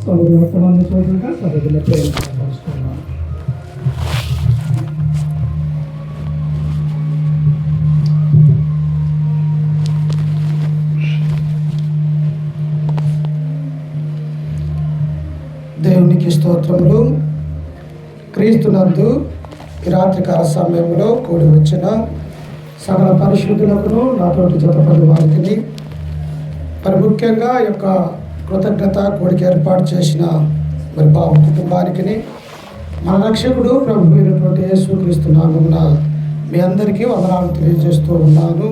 సౌరవంతమంది చూడగా సభ్యుల ప్రేమ కనబరుస్తున్నాను. దేవునికి స్తోత్రములు. క్రీస్తునందు ఈ రాత్రికాల సమయంలో కూడి వచ్చిన సకల పరిశుద్ధులకు నాతోటి జతపడి వారికి మరి ముఖ్యంగా ఈ యొక్క కృతజ్ఞత కోడికి ఏర్పాటు చేసిన మరి బాబు కుటుంబానికి మన రక్షకుడు ప్రభు అయినటువంటి యేసుక్రీస్తు నామమున మీ అందరికీ వందనాలు తెలియజేస్తూ ఉన్నాను.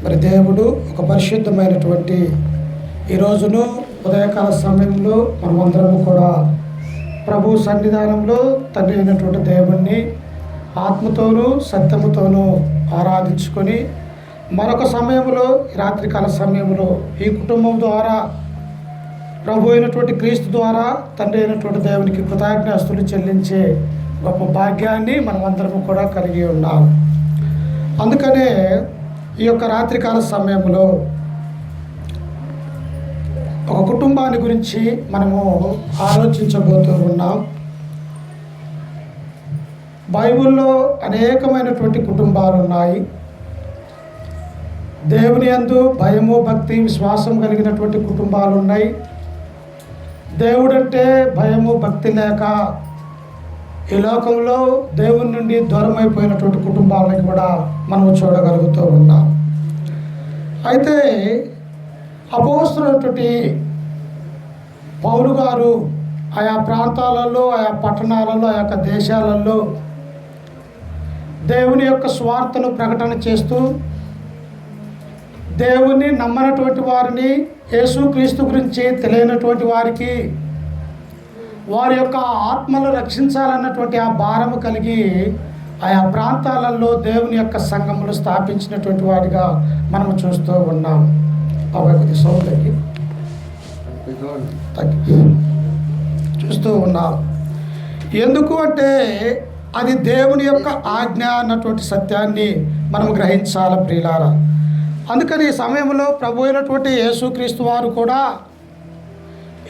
మరి దేవుడు ఒక పరిశుద్ధమైనటువంటి ఈ రోజును ఉదయకాల సమయంలో మనమందరము కూడా ప్రభు సన్నిధానంలో తండ్రి అయినటువంటి దేవుణ్ణి ఆత్మతోనూ సత్యముతోనూ ఆరాధించుకొని మరొక సమయంలో రాత్రికాల సమయంలో ఈ కుటుంబం ద్వారా ప్రభు అయినటువంటి క్రీస్తు ద్వారా తండ్రి అయినటువంటి దేవునికి కృతజ్ఞాస్తులు చెల్లించే గొప్ప భాగ్యాన్ని మనమందరము కూడా కలిగి ఉన్నాం. అందుకనే ఈ యొక్క రాత్రికాల సమయంలో ఒక కుటుంబాన్ని గురించి మనము ఆలోచించబోతూ ఉన్నాం. బైబిల్లో అనేకమైనటువంటి కుటుంబాలు ఉన్నాయి. దేవుని యందు భయము భక్తి విశ్వాసం కలిగినటువంటి కుటుంబాలు ఉన్నాయి. దేవుడంటే భయము భక్తి లేక ఈ లోకంలో దేవుని నుండి దూరం అయిపోయినటువంటి కుటుంబాలను కూడా మనం చూడగలుగుతూ ఉన్నాం. అయితే అపోస్తలుడైనటువంటి పౌలు గారు ఆయా ప్రాంతాలలో ఆయా పట్టణాలలో ఆ యొక్క దేశాలలో దేవుని యొక్క స్వార్థను ప్రకటన చేస్తూ దేవుని నమ్మనటువంటి వారిని యేసుక్రీస్తు గురించి తెలియనటువంటి వారికి వారి యొక్క ఆత్మలు రక్షించాలన్నటువంటి ఆ భారము కలిగి ఆయా ప్రాంతాలలో దేవుని యొక్క సంఘములు స్థాపించినటువంటి వారిగా మనము చూస్తూ ఉన్నాం. కొద్ది సౌందర్యం చూస్తూ ఉన్నాం. ఎందుకు అంటే అది దేవుని యొక్క ఆజ్ఞ అన్నటువంటి సత్యాన్ని మనం గ్రహించాలి ప్రియులారా. అందుకని ఈ సమయంలో ప్రభు అయినటువంటి యేసుక్రీస్తు వారు కూడా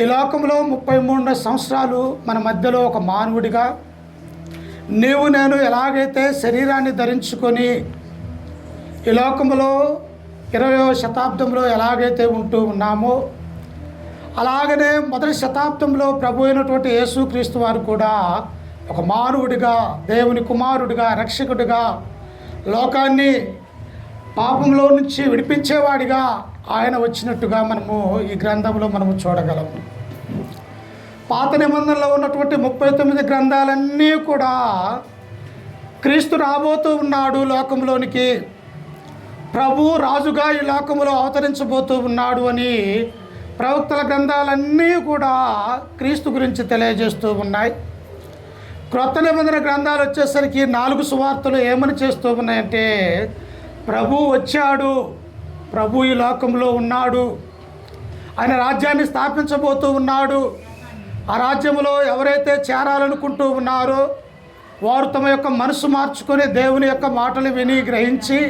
ఈ లోకంలో 33 సంవత్సరాలు మన మధ్యలో ఒక మానవుడిగా నీవు నేను ఎలాగైతే శరీరాన్ని ధరించుకొని ఈ లోకంలో 20వ శతాబ్దంలో ఎలాగైతే ఉంటూ ఉన్నామో అలాగనే మొదటి శతాబ్దంలో ప్రభు అయినటువంటి యేసుక్రీస్తు వారు కూడా ఒక మానవుడిగా దేవుని కుమారుడిగా రక్షకుడిగా లోకాన్ని పాపంలో నుంచి విడిపించేవాడిగా ఆయన వచ్చినట్టుగా మనము ఈ గ్రంథంలో మనము చూడగలము. పాత నిబంధనలో ఉన్నటువంటి 39 గ్రంథాలన్నీ కూడా క్రీస్తు రాబోతూ ఉన్నాడు లోకంలోనికి, ప్రభు రాజుగా ఈ లోకంలో అవతరించబోతూ ఉన్నాడు అని ప్రవక్తల గ్రంథాలన్నీ కూడా క్రీస్తు గురించి తెలియజేస్తూ ఉన్నాయి. క్రొత్త నిబంధన గ్రంథాలు వచ్చేసరికి 4 సువార్తలు ఏమని చేస్తూ ఉన్నాయంటే ప్రభు వచ్చాడు, ప్రభు ఈ లోకంలో ఉన్నాడు, ఆయన రాజ్యాన్ని స్థాపించబోతూ ఉన్నాడు. ఆ రాజ్యంలో ఎవరైతే చేరాలనుకుంటూ ఉన్నారో వారు తమ యొక్క మనసు మార్చుకొని దేవుని యొక్క మాటలు విని గ్రహించి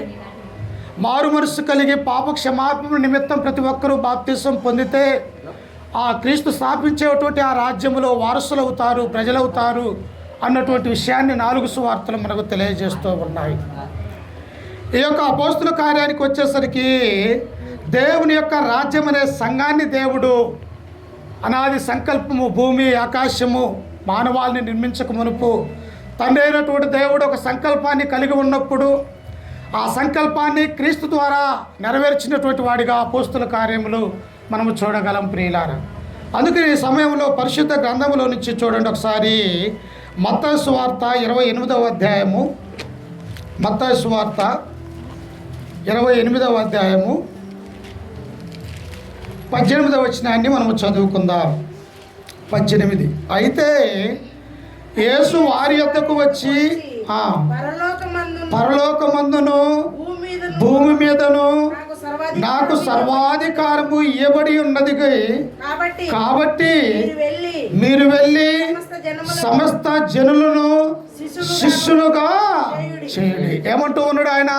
మారు మనసు కలిగి పాప క్షమాపణ నిమిత్తం ప్రతి ఒక్కరూ బాప్తిసం పొందితే ఆ క్రీస్తు స్థాపించేటువంటి ఆ రాజ్యంలో వారసులు అవుతారు, ప్రజలవుతారు అన్నటువంటి విషయాన్ని 4 సువార్తలు మనకు తెలియజేస్తూ ఉన్నాయి. ఈ యొక్క అపోస్తుల కార్యానికి వచ్చేసరికి దేవుని యొక్క రాజ్యం అనే సంఘాన్ని దేవుడు అనాది సంకల్పము భూమి ఆకాశము మానవాళిని నిర్మించక మునుపు తండ్రి అయినటువంటి దేవుడు ఒక సంకల్పాన్ని కలిగి ఉన్నప్పుడు ఆ సంకల్పాన్ని క్రీస్తు ద్వారా నెరవేర్చినటువంటి వాడిగా అపోస్తుల కార్యములు మనము చూడగలం ప్రియులారా. అందుకని ఈ సమయంలో పరిశుద్ధ గ్రంథములో నుంచి చూడండి ఒకసారి మత్తయి సువార్త 28వ అధ్యాయము, మత్తయి సువార్త 28వ అధ్యాయము 18వ వచనాన్ని మనము చదువుకుందాం. 18. అయితే యేసు వారి యొద్దకు వచ్చి పరలోకమందును భూమి మీదను నాకు సర్వాధికారము ఇవ్వబడి ఉన్నది కాబట్టి మీరు వెళ్ళి సమస్త జనులను శిష్యులుగా చేయండి. ఏమంటూ ఉన్నాడు ఆయన?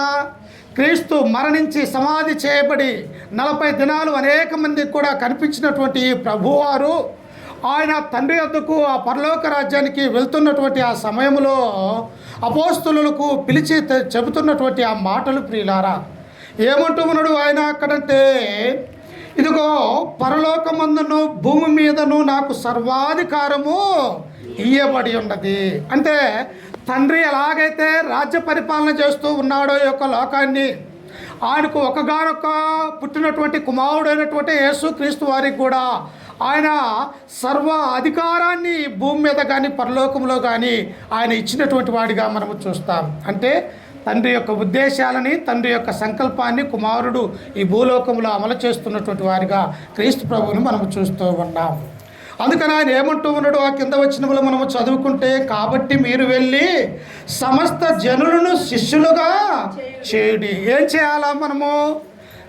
క్రీస్తు మరణించి సమాధి చేయబడి 40 దినాలు అనేక మందికి కూడా కనిపించినటువంటి ప్రభువారు ఆయన తండ్రి వద్దకు ఆ పరలోక రాజ్యానికి వెళ్తున్నటువంటి ఆ సమయంలో అపోస్తలులకు పిలిచి చెబుతున్నటువంటి ఆ మాటలు ప్రియులారా, ఏమంటూ ఉన్నాడు ఆయన అక్కడంటే, ఇదిగో పరలోకమందును భూమి మీదను నాకు సర్వాధికారము ఇయ్యబడి ఉన్నది. అంటే తండ్రి ఎలాగైతే రాజ్య పరిపాలన చేస్తూ ఉన్నాడో ఈ యొక్క లోకాన్ని, ఆయనకు ఒకగానొక పుట్టినటువంటి కుమారుడైనటువంటి యేసుక్రీస్తు వారికి కూడా ఆయన సర్వ అధికారాన్ని భూమి మీద కానీ పరలోకంలో కానీ ఆయన ఇచ్చినటువంటి వాడిగా మనము చూస్తాం. అంటే తండ్రి యొక్క ఉద్దేశాలని, తండ్రి యొక్క సంకల్పాన్ని కుమారుడు ఈ భూలోకంలో అమలు చేస్తున్నటువంటి వారిగా క్రీస్తు ప్రభువుని మనము చూస్తూ ఉన్నాం. అందుకని ఆయన ఏమంటూ ఉన్నాడు ఆ కింద వచనములో మనము చదువుకుంటే, కాబట్టి మీరు వెళ్ళి సమస్త జనులను శిష్యులుగా చేయుడి. ఏం చేయాలా? మనము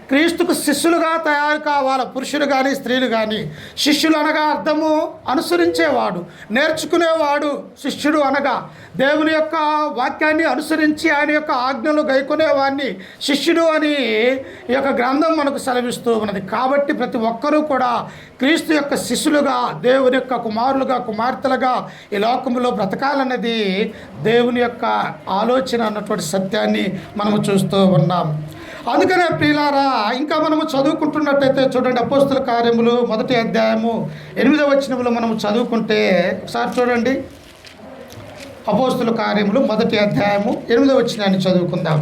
క్రీస్తుకు శిష్యులుగా తయారు కావాలి. పురుషులు కానీ స్త్రీలు కానీ. శిష్యులు అనగా అర్థము అనుసరించేవాడు, నేర్చుకునేవాడు. శిష్యుడు అనగా దేవుని యొక్క వాక్యాన్ని అనుసరించి ఆయన యొక్క ఆజ్ఞలు గైకొనేవాడిని శిష్యుడు అని ఈ యొక్క గ్రంథం మనకు సెలవిస్తూ ఉన్నది. కాబట్టి ప్రతి ఒక్కరూ కూడా క్రీస్తు యొక్క శిష్యులుగా, దేవుని యొక్క కుమారులుగా, కుమార్తెలుగా ఈ లోకంలో బ్రతకాలన్నది దేవుని యొక్క ఆలోచన అన్నటువంటి సత్యాన్ని మనము చూస్తూ ఉన్నాం. అందుకనే ప్రియులారా, ఇంకా మనము చదువుకుంటున్నట్టయితే చూడండి, అపోస్తుల కార్యములు 1వ అధ్యాయము 8వ వచనములో మనము చదువుకుంటే ఒకసారి చూడండి. అపోస్తుల కార్యములు 1వ అధ్యాయము 8వ వచనాన్ని చదువుకుందాం.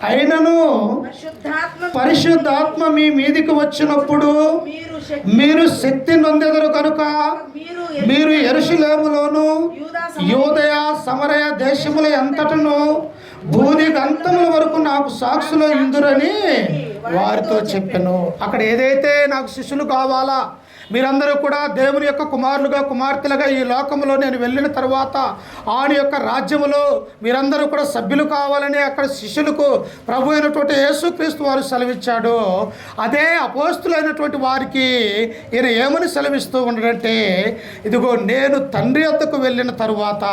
అయినను పరిశుద్ధాత్మ మీ మీదికి వచ్చినప్పుడు మీరు శక్తి నొందెదరు కనుక మీరు యెరూషలేములోను యూదయ సమరయ దేశముల అంతటను భూది గంతముల వరకు నాకు సాక్షులు ఇందురని వారితో చెప్పాను. అక్కడ ఏదైతే నాకు శిష్యులు కావాలా, మీరందరూ కూడా దేవుని యొక్క కుమారులుగా, కుమార్తెలుగా ఈ లోకంలో నేను వెళ్ళిన తర్వాత ఆయన యొక్క రాజ్యములో మీరందరూ కూడా సభ్యులు కావాలని అక్కడ శిష్యులకు ప్రభు అయినటువంటి యేసుక్రీస్తు వారు సెలవిచ్చాడు. అదే అపోస్తులైనటువంటి వారికి ఈయన ఏమని సెలవిస్తూ ఉన్నాడంటే, ఇదిగో నేను తండ్రి వద్దకు వెళ్ళిన తరువాత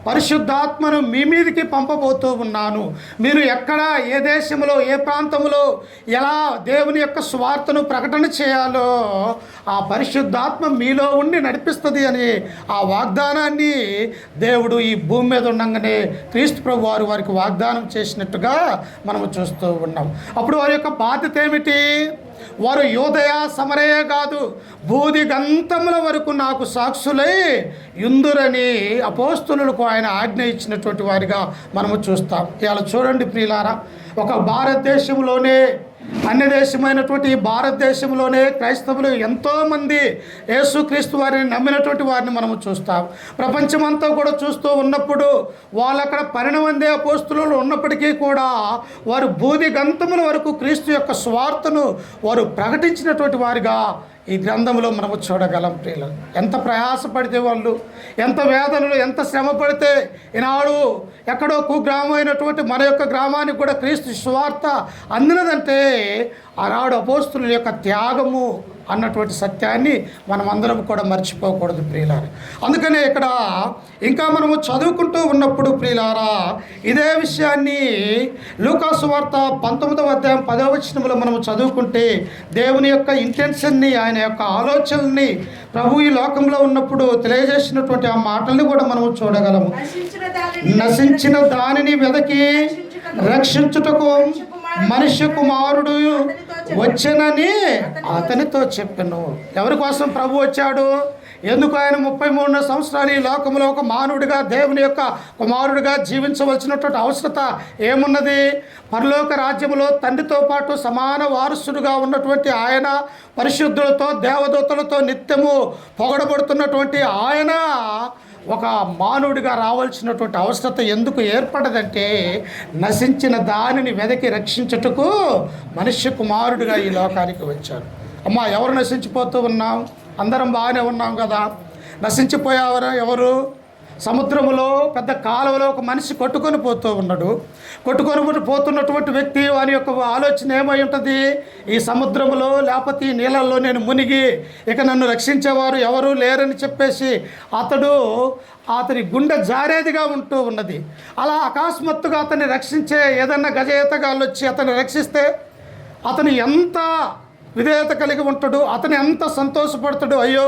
పరిశుద్ధాత్మను మీ మీదికి పంపబోతూ ఉన్నాను. మీరు ఎక్కడ, ఏ దేశంలో, ఏ ప్రాంతంలో ఎలా దేవుని యొక్క స్వార్థను ప్రకటన చేయాలో ఆ పరిశుద్ధాత్మ మీలో ఉండి నడిపిస్తుంది అని ఆ వాగ్దానాన్ని దేవుడు ఈ భూమి మీద ఉండగానే క్రీస్తు ప్రభు వారు వారికి వాగ్దానం చేసినట్టుగా మనము చూస్తూ ఉన్నాం. అప్పుడు వారి యొక్క బాధ్యత ఏమిటి? వారు యూదయ సమరయ కాదు, భూది గంతముల వరకు నాకు సాక్షులై యుందురని అపోస్తులకు ఆయన ఆజ్ఞ ఇచ్చినటువంటి వారిగా మనము చూస్తాం. ఇలా చూడండి ప్రియులారా, ఒక భారతదేశంలోనే, అన్య దేశమైనటువంటి ఈ భారతదేశంలోనే క్రైస్తవులు ఎంతోమంది యేసుక్రీస్తు వారిని నమ్మినటువంటి వారిని మనము చూస్తాం. ప్రపంచమంతా కూడా చూస్తూ ఉన్నప్పుడు వాళ్ళు అక్కడ 12 మంది అపోస్తులు ఉన్నప్పటికీ కూడా వారు భూది గంతముల వరకు క్రీస్తు యొక్క స్వార్థను వారు ప్రకటించినటువంటి వారిగా ఈ గ్రంథంలో మనము చూడగలం. ప్రియులు, ఎంత ప్రయాసపడితే వాళ్ళు, ఎంత వేదనలు, ఎంత శ్రమ పడితే ఈనాడు ఎక్కడో కుగ్రామం అయినటువంటి మన యొక్క గ్రామానికి కూడా క్రీస్తు సువార్త అందినదంటే ఆనాడు అపోస్తుల యొక్క త్యాగము అన్నటువంటి సత్యాన్ని మనం అందరం కూడా మర్చిపోకూడదు ప్రియులారా. అందుకనే ఇక్కడ ఇంకా మనము చదువుకుంటూ ఉన్నప్పుడు ప్రియులారా, ఇదే విషయాన్ని లూకాసు వార్త 19వ అధ్యాయం 10వ వచనంలో మనము చదువుకుంటే దేవుని యొక్క ఇంటెన్షన్ని, ఆయన యొక్క ఆలోచనల్ని ప్రభు ఈ లోకంలో ఉన్నప్పుడు తెలియజేసినటువంటి ఆ మాటల్ని కూడా మనము చూడగలము. నశించిన దానిని వెదకి రక్షించుటకు మనుష్య కుమారుడు వచ్చనని అతనితో చెప్పాను. ఎవరి కోసం ప్రభు వచ్చాడు? ఎందుకు ఆయన 33 సంవత్సరాలు ఈ లోకంలో ఒక మానవుడిగా, దేవుని యొక్క కుమారుడిగా జీవించవలసినటువంటి అవసరత ఏమున్నది? పరలోక రాజ్యములో తండ్రితో పాటు సమాన వారసుడుగా ఉన్నటువంటి ఆయన, పరిశుద్ధులతో దేవదూతలతో నిత్యము పొగడబడుతున్నటువంటి ఆయన ఒక మానవుడిగా రావాల్సినటువంటి అవసరత ఎందుకు ఏర్పడదంటే, నశించిన దానిని వెదకి రక్షించుటకు మనుష్య కుమారుడిగా ఈ లోకానికి వచ్చారు. అమ్మా, ఎవరు నశించిపోతూ ఉన్నాం? అందరం బాగానే ఉన్నాం కదా. నశించిపోయేవారు ఎవరు? సముద్రములో పెద్ద కాలువలో ఒక మనిషి కొట్టుకొని పోతూ ఉన్నాడు. కొట్టుకొని పోతున్నటువంటి వ్యక్తి వారి యొక్క ఆలోచన ఏమై ఉంటుంది? ఈ సముద్రములో లేకపోతే ఈ నీళ్ళల్లో నేను మునిగి ఇక నన్ను రక్షించేవారు ఎవరు లేరని చెప్పేసి అతని గుండె జారేదిగా ఉంటూ ఉన్నది. అలా అకస్మాత్తుగా అతన్ని రక్షించే ఏదన్నా గజ ఈతగాళ్ళు వచ్చి అతన్ని రక్షిస్తే అతను ఎంత విధేయత కలిగి ఉంటాడు. అతను ఎంత సంతోషపడతాడు, అయ్యో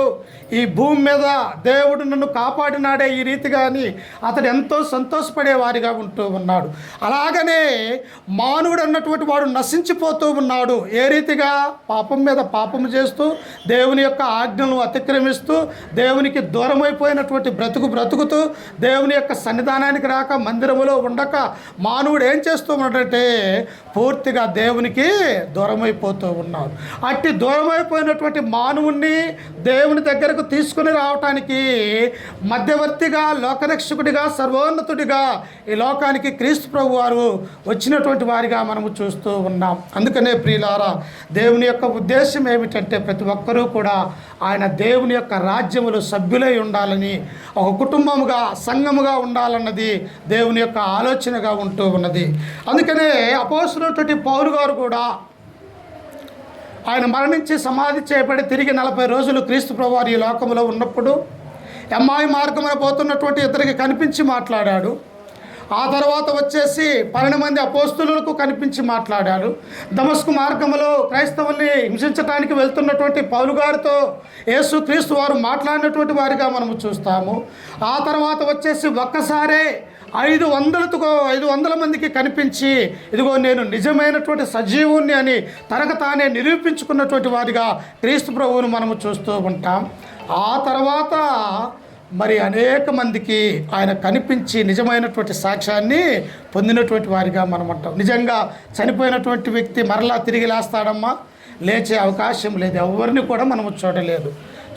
ఈ భూమి మీద దేవుడు నన్ను కాపాడినాడే ఈ రీతిగా అని అతడు ఎంతో సంతోషపడే వారిగా ఉంటూ ఉన్నాడు. అలాగనే మానవుడు అన్నటువంటి వాడు నశించిపోతూ ఉన్నాడు. ఏ రీతిగా? పాపం మీద పాపము చేస్తూ, దేవుని యొక్క ఆజ్ఞలను అతిక్రమిస్తూ, దేవునికి దూరమైపోయినటువంటి బ్రతుకుతూ, దేవుని యొక్క సన్నిధానానికి రాక, మందిరములో ఉండక మానవుడు ఏం చేస్తూ ఉన్నాడంటే పూర్తిగా దేవునికి దూరమైపోతూ ఉన్నాడు. అట్టి దూరమైపోయినటువంటి మానవుణ్ణి దేవుని దగ్గరకు తీసుకుని రావటానికి మధ్యవర్తిగా, లోకరక్షకుడిగా, సర్వోన్నతుడిగా ఈ లోకానికి క్రీస్తు ప్రభు వారు వచ్చినటువంటి వారిగా మనము చూస్తూ ఉన్నాం. అందుకనే ప్రియులారా, దేవుని యొక్క ఉద్దేశం ఏమిటంటే ప్రతి ఒక్కరూ కూడా ఆయన దేవుని యొక్క రాజ్యములో సభ్యులై ఉండాలని, ఒక కుటుంబముగా, సంఘముగా ఉండాలన్నది దేవుని యొక్క ఆలోచనగా ఉంటూ ఉన్నది. అందుకనే అపోస్తలుడైనటువంటి పౌలు గారు కూడా ఆయన మరణించి సమాధి చేయబడి తిరిగి 40 రోజులు క్రీస్తు ప్రభు వారు ఈ లోకంలో ఉన్నప్పుడు ఎమ్మాయి మార్గమున పోతున్నటువంటి ఇద్దరికి కనిపించి మాట్లాడాడు. ఆ తర్వాత వచ్చేసి 12 మంది అపోస్తలులకు కనిపించి మాట్లాడాడు. దమస్కు మార్గములో క్రైస్తవుల్ని హింసించడానికి వెళ్తున్నటువంటి పౌలు గారితో యేసు క్రీస్తు వారు మాట్లాడినటువంటి వారిగా మనము చూస్తాము. ఆ తర్వాత వచ్చేసి ఒక్కసారే 500 మందికి కనిపించి, ఇదిగో నేను నిజమైనటువంటి సజీవుణ్ణి అని తనకు తానే నిరూపించుకున్నటువంటి వారిగా క్రీస్తు ప్రభువును మనము చూస్తూ ఉంటాం. ఆ తర్వాత మరి అనేక మందికి ఆయన కనిపించి నిజమైనటువంటి సాక్ష్యాన్ని పొందినటువంటి వారిగా మనం అంటాం. నిజంగా చనిపోయినటువంటి వ్యక్తి మరలా తిరిగి లేస్తాడమ్మా? లేచే అవకాశం లేదు. ఎవరిని కూడా మనము చూడలేదు.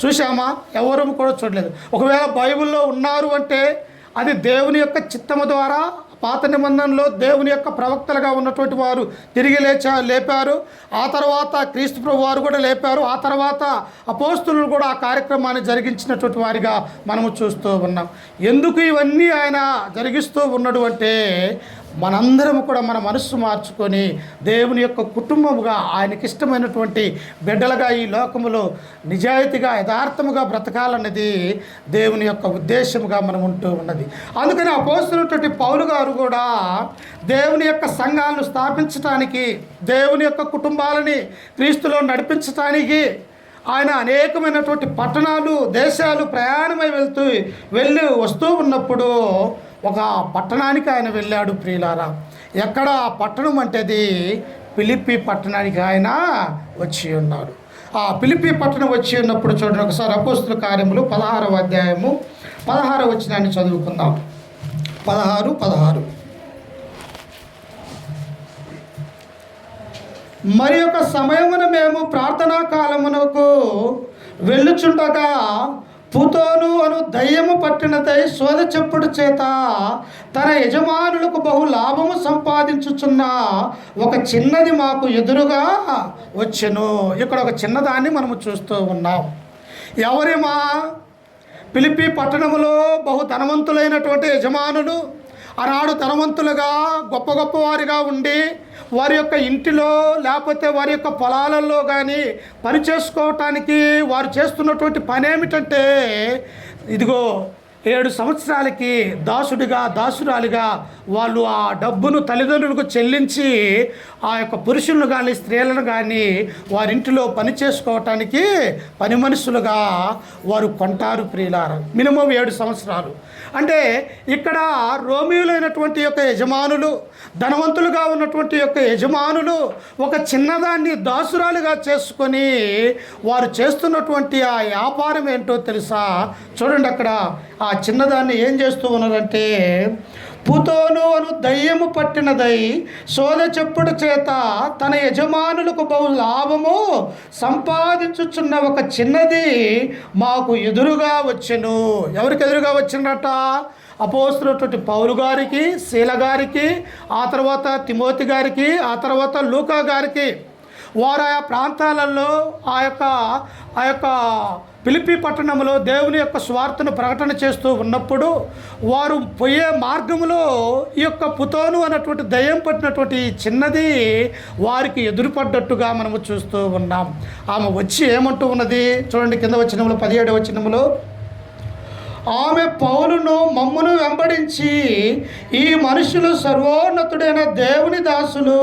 చూసామా? ఎవరు కూడా చూడలేదు. ఒకవేళ బైబిల్లో ఉన్నారు అంటే అది దేవుని యొక్క చిత్తము ద్వారా, పాత నిబంధనలో దేవుని యొక్క ప్రవక్తలుగా ఉన్నటువంటి వారు తిరిగి లేపారు. ఆ తర్వాత క్రీస్తు ప్రభు వారు కూడా లేపారు. ఆ తర్వాత అపోస్తలులు కూడా ఆ కార్యక్రమాన్ని జరిగించినటువంటి వారిగా మనము చూస్తూ ఉన్నాం. ఎందుకు ఇవన్నీ ఆయన జరిగిస్తూ ఉన్నాడు అంటే మనందరం కూడా మన మనస్సు మార్చుకొని దేవుని యొక్క కుటుంబముగా, ఆయనకి ఇష్టమైనటువంటి బిడ్డలుగా ఈ లోకములో నిజాయితీగా, యథార్థముగా బ్రతకాలన్నది దేవుని యొక్క ఉద్దేశముగా మనం ఉంటూ ఉన్నది. అందుకని అపోస్తలుడైనటువంటి పౌలు గారు కూడా దేవుని యొక్క సంఘాలను స్థాపించడానికి, దేవుని యొక్క కుటుంబాలని క్రీస్తులో నడిపించడానికి ఆయన అనేకమైనటువంటి పట్టణాలు, దేశాలు ప్రయాణమై వెళ్ళి వస్తూ ఉన్నప్పుడు ఒక పట్టణానికి ఆయన వెళ్ళాడు. ప్రియులారా, ఎక్కడ ఆ పట్టణం అంటేది ఫిలిప్పీ పట్టణానికి ఆయన వచ్చి ఉన్నాడు. ఆ ఫిలిప్పీ పట్టణం వచ్చి ఉన్నప్పుడు చూడండి ఒకసారి అపోస్తలుల కార్యములు 16వ అధ్యాయము 16వ వచనాన్ని చదువుకుందాం. 16 మరి ఒక సమయమున మేము ప్రార్థనా కాలమునకు వెళ్ళుచుండగా పుతోను అను దయ్యము పట్టినదై శోధ చెప్పుడు చేత తన యజమానులకు బహు లాభము సంపాదించుచున్న ఒక చిన్నది మాకు ఎదురుగా వచ్చెను. ఇక్కడ ఒక చిన్నదాన్ని మనము చూస్తూ ఉన్నాం. ఎవరేమా? ఫిలిప్పీ పట్టణములో బహు ధనవంతులైనటువంటి యజమానులు, ఆనాడు ధనవంతులుగా గొప్ప వారిగా ఉండి వారి యొక్క ఇంటిలో లేకపోతే వారి యొక్క పొలాలలో కానీ పని చేసుకోవటానికి వారు చేస్తున్నటువంటి పని ఏమిటంటే, ఇదిగో 7 సంవత్సరాలకి దాసురాలిగా వాళ్ళు ఆ డబ్బును తల్లిదండ్రులకు చెల్లించి ఆ యొక్క పురుషులను కానీ స్త్రీలను కానీ వారింటిలో పని చేసుకోవటానికి పని మనుషులుగా వారు కొంటారు. ప్రియులారా, మినిమం 7 సంవత్సరాలు. అంటే ఇక్కడ రోమియులైనటువంటి యొక్క యజమానులు, ధనవంతులుగా ఉన్నటువంటి యొక్క యజమానులు ఒక చిన్నదాన్ని దాసురాలుగా చేసుకొని వారు చేస్తున్నటువంటి ఆ వ్యాపారం ఏంటో తెలుసా? చూడండి, అక్కడ ఆ చిన్నదాన్ని ఏం చేస్తూ ఉన్నారంటే, పుతోను అను దయ్యము పట్టినదై శోధ చెప్పుడు చేత తన యజమానులకు బహు లాభము సంపాదించుచున్న ఒక చిన్నది మాకు ఎదురుగా వచ్చెను. ఎవరికి ఎదురుగా వచ్చినట? అపోస్తలుడైనటువంటి పౌలు గారికి, శీల గారికి, ఆ తర్వాత తిమోతి గారికి, ఆ తర్వాత లూకా గారికి. వారు ఆయా ప్రాంతాలలో ఆ యొక్క ఫిలిప్పీ పట్టణంలో దేవుని యొక్క స్వార్థను ప్రకటన చేస్తూ ఉన్నప్పుడు వారు పోయే మార్గంలో ఈ యొక్క పుతోను అన్నటువంటి దయ్యం పట్టినటువంటి చిన్నది వారికి ఎదురుపడ్డట్టుగా మనము చూస్తూ ఉన్నాం. ఆమె వచ్చి ఏమంటూ ఉన్నది చూడండి, కింద వచనంలో 17వ వచనంలో, ఆమె పౌలును మమ్మును వెంబడించి, ఈ మనుషులు సర్వోన్నతుడైన దేవుని దాసులు,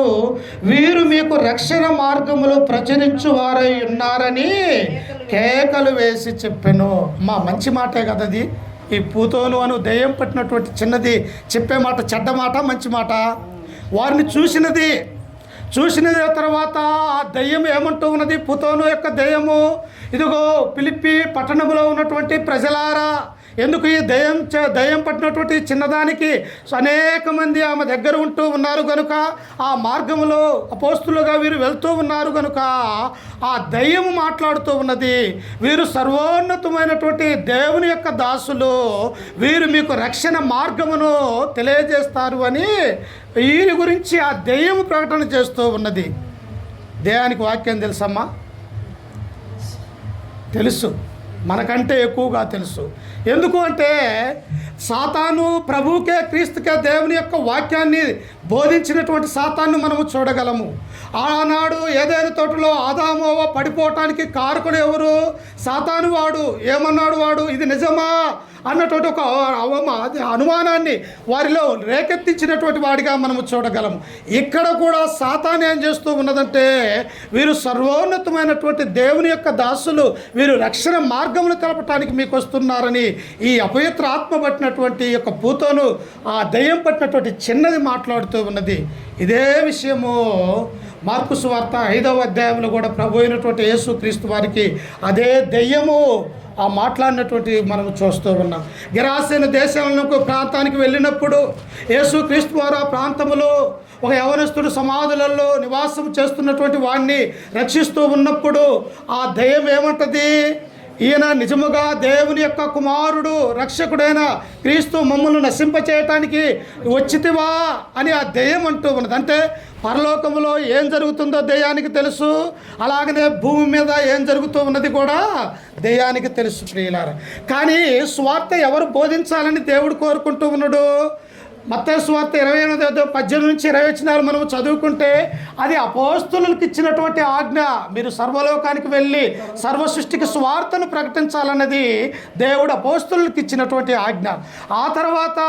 వీరు మీకు రక్షణ మార్గములు ప్రచురించువారై ఉన్నారని కేకలు వేసి చెప్పెను. మంచి మాటే కదా అది. ఈ పూతోను అను దెయ్యం పట్టినటువంటి చిన్నది చెప్పే మాట చెడ్డ మాట, మంచి మాట. వారిని చూసినది తర్వాత ఆ దెయ్యం ఏమంటూ ఉన్నది, పూతోను యొక్క దెయ్యము, ఇదిగో ఫిలిప్పి పట్టణంలో ఉన్నటువంటి ప్రజలారా, ఎందుకు ఈ దెయ్యం పట్టినటువంటి చిన్నదానికి అనేక మంది ఆమె దగ్గర ఉంటూ ఉన్నారు కనుక, ఆ మార్గంలో అపోస్తులుగా వీరు వెళ్తూ ఉన్నారు కనుక ఆ దెయ్యము మాట్లాడుతూ ఉన్నది, వీరు సర్వోన్నతమైనటువంటి దేవుని యొక్క దాసులు, వీరు మీకు రక్షణ మార్గమును తెలియజేస్తారు అని వీరి గురించి ఆ దెయ్యము ప్రకటన చేస్తూ ఉన్నది. దెయ్యానికి వాక్యం తెలుసమ్మా? తెలుసు, మనకంటే ఎక్కువగా తెలుసు. ఎందుకు అంటే సాతాను ప్రభువుకే, క్రీస్తుకే, దేవుని యొక్క వాక్యాన్ని బోధించినటువంటి సాతాను మనము చూడగలము. ఆనాడు ఏదైనా తోటలో ఆదాము అవ్వ పడిపోవటానికి కారకుడు ఎవరు? సాతాను. వాడు ఏమన్నాడు? వాడు ఇది నిజమా అన్నటువంటి ఒక అనుమానాన్ని వారిలో రేకెత్తించినటువంటి వాడిగా మనము చూడగలము. ఇక్కడ కూడా సాతాను ఏం చేస్తూ ఉన్నదంటే, వీరు సర్వోన్నతమైనటువంటి దేవుని యొక్క దాసులు, వీరు రక్షణ మార్గమును తెలపటానికి మీకు వస్తున్నారని ఈ అపవిత్ర ఆత్మ పట్టినటువంటి యొక్క పూతోను, ఆ దెయ్యం పట్టినటువంటి చిన్నది మాట్లాడుతూ ఉన్నది. ఇదే విషయము మార్కు సువార్త 5వ అధ్యాయంలో కూడా ప్రభు అయినటువంటి యేసుక్రీస్తు వారికి అదే దెయ్యము ఆ మాట్లాడినటువంటి మనం చూస్తూ ఉన్నాం. గెరాసేన దేశంలో ప్రాంతానికి వెళ్ళినప్పుడు యేసుక్రీస్తు వారు ఆ ప్రాంతంలో ఒక యవనస్తుడు సమాధులలో నివాసం చేస్తున్నటువంటి వాడిని రక్షిస్తూ ఉన్నప్పుడు ఆ దెయ్యం ఏమంటది, ఈయన నిజముగా దేవుని యొక్క కుమారుడు, రక్షకుడైన క్రీస్తు మమ్మల్ని నశింపచేయటానికి వచ్చితివా అని ఆ దెయ్యం అంటూ ఉన్నది. అంటే పరలోకంలో ఏం జరుగుతుందో దెయ్యానికి తెలుసు, అలాగనే భూమి మీద ఏం జరుగుతూ ఉన్నది కూడా దెయ్యానికి తెలుసు ప్రియులారా. కానీ సువార్త ఎవరు బోధించాలని దేవుడు కోరుకుంటూ ఉన్నాడు? మత్తయి సువార్త 28-18 మనం చదువుకుంటే అది అపోస్తులకు ఇచ్చినటువంటి ఆజ్ఞ. మీరు సర్వలోకానికి వెళ్ళి సర్వ సృష్టికి సువార్తను ప్రకటించాలన్నది దేవుడు అపోస్తులకు ఇచ్చినటువంటి ఆజ్ఞ. ఆ తర్వాత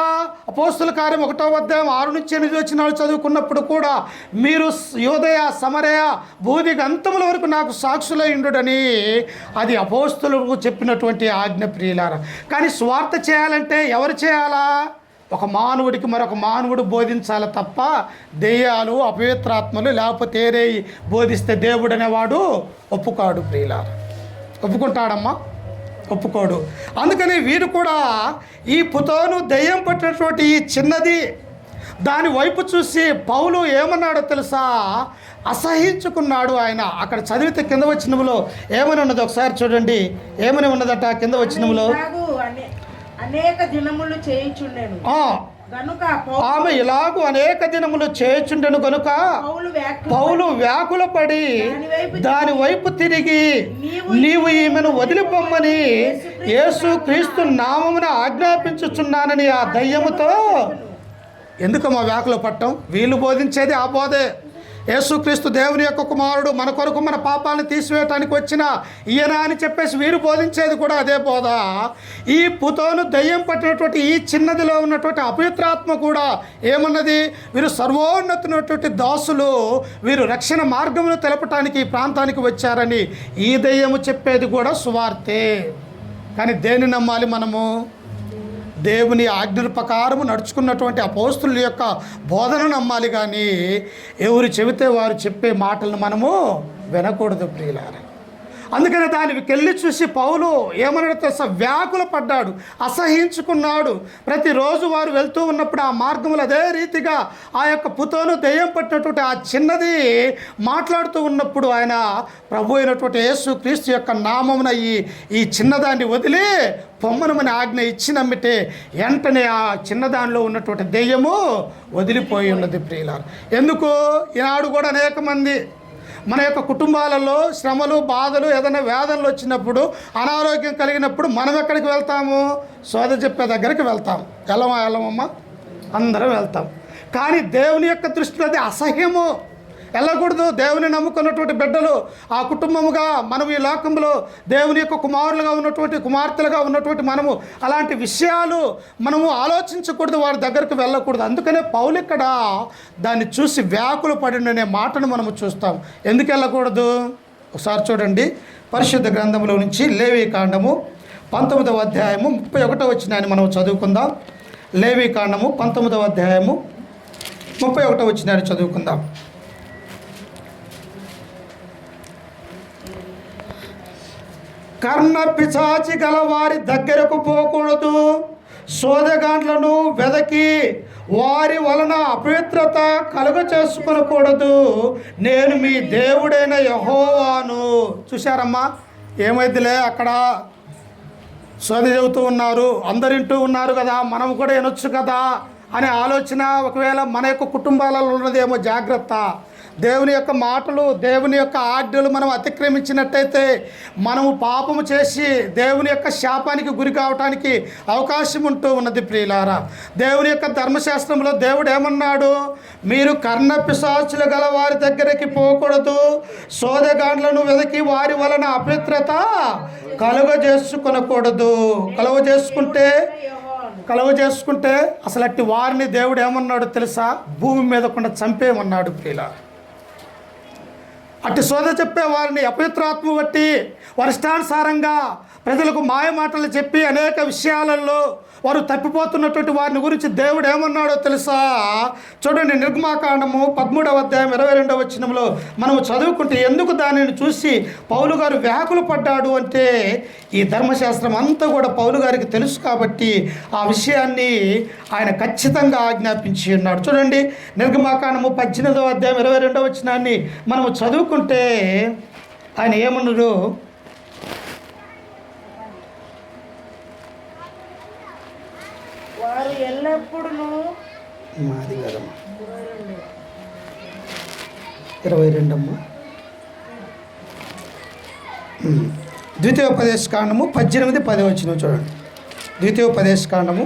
అపోస్తుల కార్యం 1వ అధ్యాయం 6-8 చదువుకున్నప్పుడు కూడా మీరు యూదయ, సమరయ, భూదిగంతముల వరకు నాకు సాక్షులై ఉండుడని అది అపోస్తులకు చెప్పినటువంటి ఆజ్ఞ ప్రియులారా. కానీ సువార్త చేయాలంటే ఎవరు చేయాలా? ఒక మానవుడికి మరొక మానవుడు బోధించాలి తప్ప దెయ్యాలు, అపవిత్రాత్మలు లేకపోతే ఏరే బోధిస్తే దేవుడు అనేవాడు ఒప్పుకోడు ప్రియులారా. ఒప్పుకుంటాడమ్మా? ఒప్పుకోడు. అందుకని వీరు కూడా ఈ పుతోను దెయ్యం పట్టినటువంటి ఈ చిన్నది దాని వైపు చూసి పౌలు ఏమన్నాడో తెలుసా? అసహించుకున్నాడు ఆయన. అక్కడ చదివితే కింద వచనములో ఏమని ఉన్నది ఒకసారి చూడండి. ఏమని ఉన్నదట కింద వచనములో? అనేక దినములు చేయుచుండెను గనుక ఆమె ఇలాగూ అనేక దినములు చేయుచుండెను గనుక పౌలు వ్యాకులపడి దాని వైపు తిరిగి, నీవు ఈమెను వదిలిపోమ్మని యేసుక్రీస్తు నామమున ఆజ్ఞాపించుచున్నానని ఆ దయ్యముతో. ఎందుకమ్మా వ్యాకుల పట్టం? వీళ్ళు బోధించేది ఆ బోధే. యేసుక్రీస్తు దేవుని యొక్క కుమారుడు, మన కొరకు మన పాపాలను తీసివేయటానికి వచ్చిన ఈయన అని చెప్పేసి వీరు బోధించేది కూడా అదే బోధ. ఈ పుతోను దయ్యం పట్టినటువంటి ఈ చిన్నదిలో ఉన్నటువంటి అపవిత్రాత్మ కూడా ఏమన్నది? వీరు సర్వోన్నతమైనటువంటి దాసులు, వీరు రక్షణ మార్గమును తెలపటానికి ఈ ప్రాంతానికి వచ్చారని ఈ దయ్యము చెప్పేది కూడా సువార్తే. కానీ దేన్ని నమ్మాలి మనము? దేవుని ఆజ్ఞల ప్రకారము నడుచుకున్నటువంటి అపోస్తుల యొక్క బోధన నమ్మాలి. కానీ ఎవరు చెబితే వారు చెప్పే మాటలను మనము వినకూడదు ప్రియులారా. అందుకని దానికి వెళ్ళి చూసి పౌలు ఏమన్నాడు తెలుసా? వ్యాకుల పడ్డాడు, అసహించుకున్నాడు. ప్రతిరోజు వారు వెళ్తూ ఉన్నప్పుడు ఆ మార్గములు అదే రీతిగా ఆ యొక్క పుతోను దెయ్యం పట్టినటువంటి ఆ చిన్నది మాట్లాడుతూ ఉన్నప్పుడు ఆయన ప్రభు అయినటువంటి యేసుక్రీస్తు యొక్క నామమున ఈ చిన్నదాన్ని వదిలి పొమ్మనమని ఆజ్ఞ ఇచ్చినమ్మితే వెంటనే ఆ చిన్నదానిలో ఉన్నటువంటి దెయ్యము వదిలిపోయి ఉన్నది ప్రియులారా. ఎందుకు? ఈనాడు కూడా అనేక మంది మన యొక్క కుటుంబాలలో శ్రమలు, బాధలు, ఏదైనా వేదనలు వచ్చినప్పుడు, అనారోగ్యం కలిగినప్పుడు మనం ఎక్కడికి వెళ్తాము? సోద చెప్పే దగ్గరికి వెళ్తాం. వెళ్ళమమ్మా, అందరం వెళ్తాం. కానీ దేవుని యొక్క దృష్టిలో అది అసహ్యము. వెళ్ళకూడదు. దేవుని నమ్ముకున్నటువంటి బిడ్డలు ఆ కుటుంబముగా మనం ఈ లోకంలో దేవుని యొక్క కుమారులుగా ఉన్నటువంటి కుమార్తెలుగా ఉన్నటువంటి మనము అలాంటి విషయాలు మనము ఆలోచించకూడదు, వారి దగ్గరకు వెళ్ళకూడదు. అందుకనే పౌలు ఇక్కడ దాన్ని చూసి వ్యాకులు పడిననే మాటను మనము చూస్తాం. ఎందుకు వెళ్ళకూడదు? ఒకసారి చూడండి, పరిశుద్ధ గ్రంథంలో నుంచి లేవి కాండము 19వ అధ్యాయము 31వ వచనాన్ని మనం చదువుకుందాం. లేవి కాండము 19వ అధ్యాయము 31వ వచనాన్ని చదువుకుందాం. కర్ణ పిశాచి గల వారి దగ్గరకు పోకూడదు, సోదగాండ్లను వెదకి వారి వలన అపవిత్రత కలుగ చేసుకొనకూడదు, నేను మీ దేవుడైన యెహోవాను. చూశారమ్మా, ఏమైందిలే అక్కడ సోద చెబుతూ ఉన్నారు, అందరింటూ ఉన్నారు కదా, మనం కూడా వినొచ్చు కదా అనే ఆలోచన ఒకవేళ మన యొక్క కుటుంబాలలో ఉన్నదేమో. జాగ్రత్త. దేవుని యొక్క మాటలు, దేవుని యొక్క ఆజ్ఞలు మనం అతిక్రమించినట్టయితే మనము పాపము చేసి దేవుని యొక్క శాపానికి గురి కావటానికి అవకాశం ఉంటూ ఉన్నది ప్రియులారా. దేవుని యొక్క ధర్మశాస్త్రంలో దేవుడు ఏమన్నాడు? మీరు కర్ణ పిశాచులు గల వారి దగ్గరికి పోకూడదు, సోదగాండ్లను వెదకి వారి వలన అపవిత్రత కలుగజేసుకొనకూడదు. కలువ చేసుకుంటే అసలు అట్టి వారిని దేవుడు ఏమన్నాడు తెలుసా? భూమి మీద కూడా చంపేయమన్నాడు ప్రియులారా. అట్టి సోద చెప్పే వారిని అపవిత్రాత్మ బట్టి వారి ఇష్టానుసారంగా ప్రజలకు మాయ మాటలు చెప్పి అనేక విషయాలలో వారు తప్పిపోతున్నటువంటి వారిని గురించి దేవుడు ఏమన్నాడో తెలుసా? చూడండి, నిర్గమాకాండము 13వ అధ్యాయం 22వ వచనంలో మనం చదువుకుంటే ఎందుకు దానిని చూసి పౌలు గారు వ్యాకులు పడ్డాడు అంటే ఈ ధర్మశాస్త్రం అంతా కూడా పౌలు గారికి తెలుసు కాబట్టి ఆ విషయాన్ని ఆయన ఖచ్చితంగా ఆజ్ఞాపించి ఉన్నాడు. చూడండి, నిర్గమాకాండము 18వ అధ్యాయం 22వ వచనాన్ని మనం చదువుకుంటే ఆయన ఏమన్నాడు? వారు ఎల్లప్పుడూ మాది కదమ్మా 22 అమ్మా. ద్వితీయోపదేశకాండము 18:10 వచ్చిన చూడండి. ద్వితీయోపదేశకాండము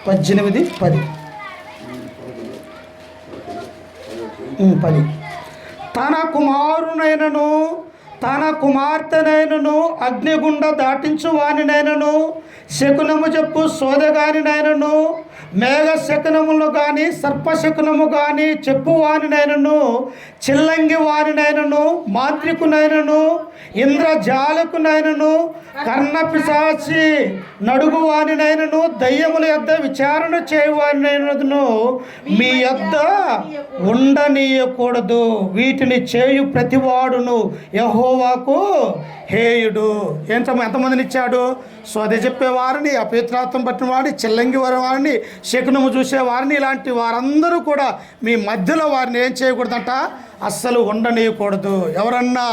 18:10. తన కుమారునైనను తన కుమార్తెనైనను అగ్నిగుండ దాటించు వానినైనను శకునము చెప్పు సోదగానినైనను మేఘ శకునములు కానీ సర్పశకునము కానీ చెప్పు వానినైనను చిల్లంగి వానినైనను మాంత్రికునైనను ఇంద్రజాలకునైనను కర్ణ పిశాచి నడుగు వానినైనను దయ్యముల యొద్ద విచారణ చేయువానినైనను మీ యొద్ద ఉండనీయకూడదు. వీటిని చేయు ప్రతివాడును యెహోవాకు హేయుడు. ఎంతమందిని ఇచ్చాడు? సోదె చెప్పేవారిని, అపవిత్రాత్వం పట్టిన వారిని, చిల్లంగి వారిని, శకునము చూసేవారిని, ఇలాంటి వారందరూ కూడా మీ మధ్యలో వారిని ఏం చేయకూడదంట? అస్సలు ఉండనీయకూడదు. ఎవరన్నా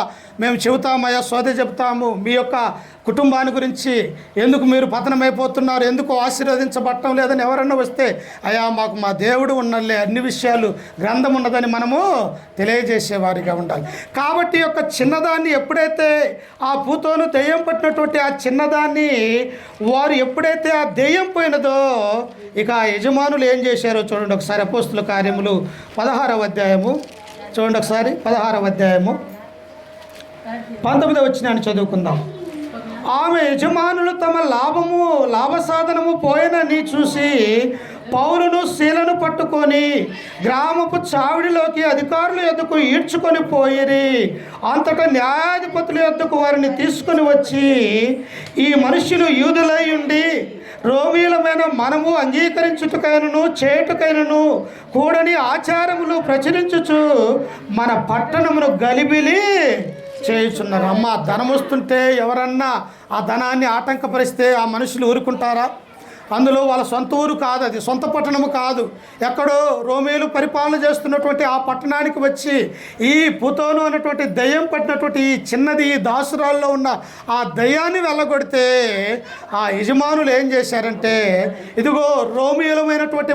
మేము చెబుతామయ్యా, సోదె చెబుతాము, మీ యొక్క కుటుంబాన్ని గురించి ఎందుకు మీరు పతనమైపోతున్నారు, ఎందుకు ఆశీర్వదించబడటం లేదని ఎవరన్నా వస్తే, అయ్యా మాకు మా దేవుడు ఉన్నలే, అన్ని విషయాలు గ్రంథం ఉన్నదని మనము తెలియజేసేవారిగా ఉండాలి. కాబట్టి యొక్క చిన్నదాన్ని ఎప్పుడైతే ఆ పూతోను దెయ్యం పట్టినటువంటి ఆ చిన్నదాన్ని వారు ఎప్పుడైతే ఆ దెయ్యం పోయినదో ఇక యజమానులు ఏం చేశారో చూడండి ఒకసారి. అపోస్తుల కార్యములు 16వ అధ్యాయము చూడండి ఒకసారి. 16వ అధ్యాయము 19వ వచనాన్ని చదువుకుందాం. ఆమె యజమానులు తమ లాభసాధనము పోయినని చూసి పౌలును శీలను పట్టుకొని గ్రామపు చావిడిలోకి అధికారుల యొద్దకు ఈడ్చుకొని పోయిరి. అంతటా న్యాయాధిపతుల యొద్దకు వారిని తీసుకొని వచ్చి, ఈ మనుష్యులు యూదులై ఉండి రోమీలమైన మనము అంగీకరించుటకైనను చేయుటకైనను కూడని ఆచారములు ప్రచురించుచు మన పట్టణమును గలిబిలి చేయుచున్నారు. అమ్మ, ధనం వస్తుంటే ఎవరన్నా ఆ ధనాన్ని ఆటంకపరిస్తే ఆ మనుషులు ఊరుకుంటారా? అందులో వాళ్ళ సొంత ఊరు కాదు, అది సొంత పట్టణము కాదు, ఎక్కడో రోమేలు పరిపాలన చేస్తున్నటువంటి ఆ పట్టణానికి వచ్చి ఈ పుతోను అనేటువంటి దయ్యం పట్టినటువంటి ఈ చిన్నది ఈ దాసురాల్లో ఉన్న ఆ దయ్యాన్ని వెళ్ళగొడితే ఆ యజమానులు ఏం చేశారంటే, ఇదిగో రోమియోలమైనటువంటి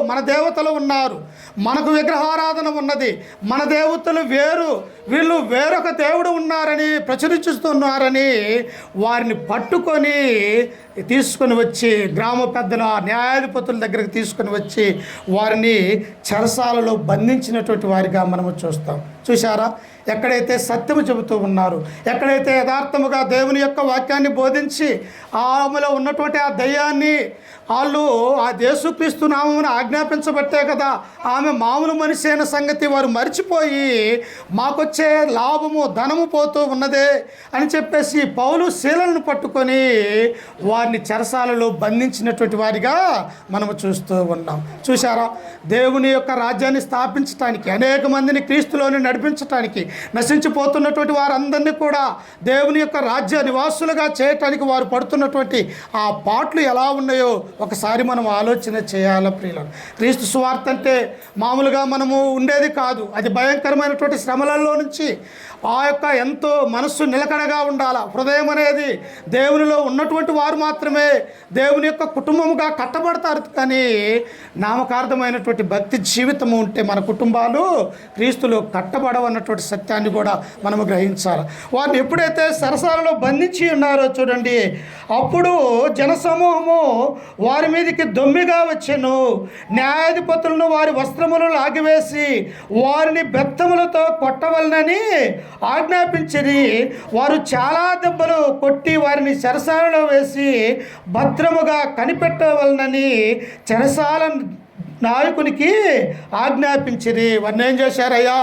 మన దేవతలు ఉన్నారు, మనకు విగ్రహారాధన ఉన్నది, మన దేవతలు వేరు, వీళ్ళు వేరొక దేవుడు ఉన్నారని ప్రచురిస్తున్నారని వారిని పట్టుకొని తీసుకొని వచ్చి గ్రామ పెద్దల న్యాయాధిపతుల దగ్గరికి తీసుకుని వచ్చి వారిని చెరసాలలో బంధించినటువంటి వారిగా మనము చూస్తాం. చూశారా, ఎక్కడైతే సత్యము చెబుతూ ఉన్నారు, ఎక్కడైతే యథార్థముగా దేవుని యొక్క వాక్యాన్ని బోధించి ఆమెలో ఉన్నటువంటి ఆ దయ్యాన్ని వాళ్ళు ఆ యేసుక్రీస్తు నామమును ఆజ్ఞాపించబట్టే కదా ఆమె మామూలు మనిషి అయిన సంగతి వారు మర్చిపోయి మాకొచ్చే లాభము ధనము పోతూ ఉన్నదే అని చెప్పేసి పౌలు శీలను పట్టుకొని వారిని చెరసాలలో బంధించినటువంటి వారిగా మనము చూస్తూ ఉన్నాం. చూశారా, దేవుని యొక్క రాజ్యాన్ని స్థాపించడానికి, అనేక మందిని క్రీస్తులోని నడిపించడానికి, నశించిపోతున్నటువంటి వారందరినీ కూడా దేవుని యొక్క రాజ్య నివాసులుగా చేయటానికి వారు పడుతున్నటువంటి ఆ పాటలు ఎలా ఉన్నాయో ఒకసారి మనం ఆలోచన చేయాల ప్రియులను. క్రీస్తు సువార్త అంటే మామూలుగా మనము ఉండేది కాదు. అది భయంకరమైనటువంటి శ్రమలలో నుంచి ఆ యొక్క ఎంతో మనస్సు నిలకడగా ఉండాల. హృదయం అనేది దేవునిలో ఉన్నటువంటి వారు మాత్రమే దేవుని యొక్క కుటుంబముగా కట్టబడతారు. కానీ నామకార్థమైనటువంటి భక్తి జీవితము ఉంటే మన కుటుంబాలు క్రీస్తులో కట్టబడవన్నటువంటి సత్యాన్ని కూడా మనము గ్రహించాలి. వారిని ఎప్పుడైతే సరసాలలో బంధించి ఉన్నారో చూడండి, అప్పుడు జనసమూహము వారి మీదకి దొమ్మిగా వచ్చెను. న్యాయాధిపతులను వారి వస్త్రములు లాగివేసి వారిని బెత్తములతో కొట్టవలనని ఆజ్ఞాపించిరి. వారు చాలా దెబ్బలు కొట్టి వారిని చెరసాలలో వేసి భద్రముగా కనిపెట్టవలనని చెరసాల నాయకునికి ఆజ్ఞాపించిరి. వారిని ఏం చేశారయ్యా?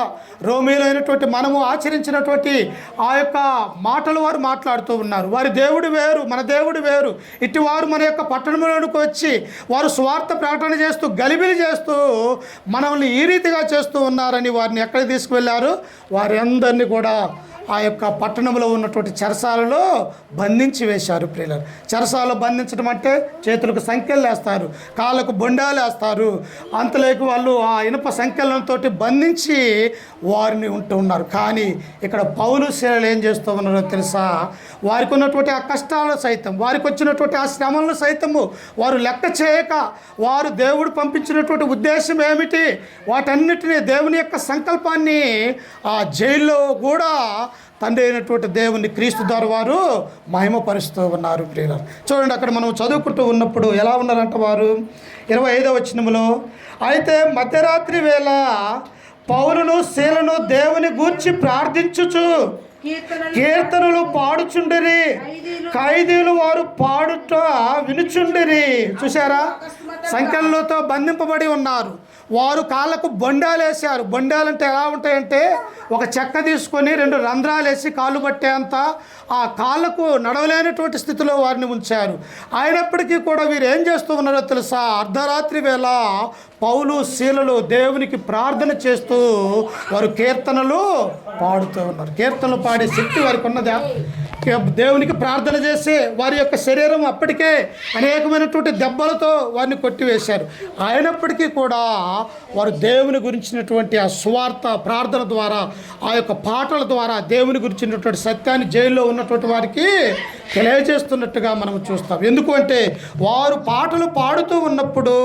రోమీలైనటువంటి మనము ఆచరించినటువంటి ఆ యొక్క మాటలు వారు మాట్లాడుతూ ఉన్నారు. వారి దేవుడు వేరు, మన దేవుడు వేరు. ఇటు వారు మన యొక్క పట్టణంలోనికి వచ్చి వారు స్వార్థ ప్రకటన చేస్తూ గలిబిలి చేస్తూ మనల్ని ఈ రీతిగా చేస్తూ ఉన్నారని వారిని ఎక్కడికి తీసుకువెళ్ళారు? వారి అందరినీ కూడా ఆ యొక్క పట్టణంలో ఉన్నటువంటి చెరసాలలో బంధించి వేశారు. ప్రియులారా, చెరసాలలో బంధించడం అంటే చేతులకు సంఖ్యలు వేస్తారు, కాళ్ళకు బొండాలు వేస్తారు. అంతలోకి వాళ్ళు ఆ ఇనుప సంఖ్యలతో బంధించి వారిని ఉంటూ ఉన్నారు. కానీ ఇక్కడ పౌలు శీలలు ఏం చేస్తూ ఉన్నారో తెలుసా? వారికి ఉన్నటువంటి ఆ కష్టాలు సైతం, వారికి వచ్చినటువంటి ఆ శ్రమలను సైతము వారు లెక్క చేయక, వారు దేవుడు పంపించినటువంటి ఉద్దేశం ఏమిటి, వాటన్నిటినీ దేవుని యొక్క సంకల్పాన్ని ఆ జైల్లో కూడా తండ్రి అయినటువంటి దేవుని క్రీస్తు ద్వారా వారు మహిమపరుస్తూ ఉన్నారు. ప్రియులారా, చూడండి, అక్కడ మనం చదువుకుంటూ ఉన్నప్పుడు ఎలా ఉన్నారంట వారు? 25వ వచనములో, అయితే మధ్యరాత్రి వేళ పౌలును శీలను దేవుని గూర్చి ప్రార్థించుచు కీర్తనలు పాడుచుండిరి, ఖైదీలు వారు పాడుట వినుచుండిరి. చూసారా, సంఖ్యలతో బంధింపబడి ఉన్నారు. వారు కాళ్ళకు బొండాలు వేశారు. బొండాలు అంటే ఎలా ఉంటాయంటే ఒక చెక్క తీసుకొని 2 రంధ్రాలు వేసి కాళ్ళు పట్టేంత ఆ కాళ్ళకు నడవలేనటువంటి స్థితిలో వారిని ఉంచారు. అయినప్పటికీ కూడా వీరు ఏం చేస్తూ ఉన్నారో తెలుసా? అర్ధరాత్రి వేళ పౌలు శీలలు దేవునికి ప్రార్థన చేస్తూ వారు కీర్తనలు పాడుతూ ఉన్నారు. కీర్తనలు పాడే శక్తి వారికి ఉన్నదా? దేవునికి ప్రార్థన చేసి వారి యొక్క శరీరం అప్పటికే అనేకమైనటువంటి దెబ్బలతో వారిని కొట్టివేశారు. అయినప్పటికీ కూడా వారు దేవుని గురించినటువంటి ఆ సువార్త ప్రార్థన ద్వారా, ఆ యొక్క పాటల ద్వారా దేవుని గురించినటువంటి సత్యాన్ని జైల్లో ఉన్నటువంటి వారికి తెలియజేస్తున్నట్టుగా మనం చూస్తాం. ఎందుకు అంటే వారు పాటలు పాడుతూ ఉన్నప్పుడు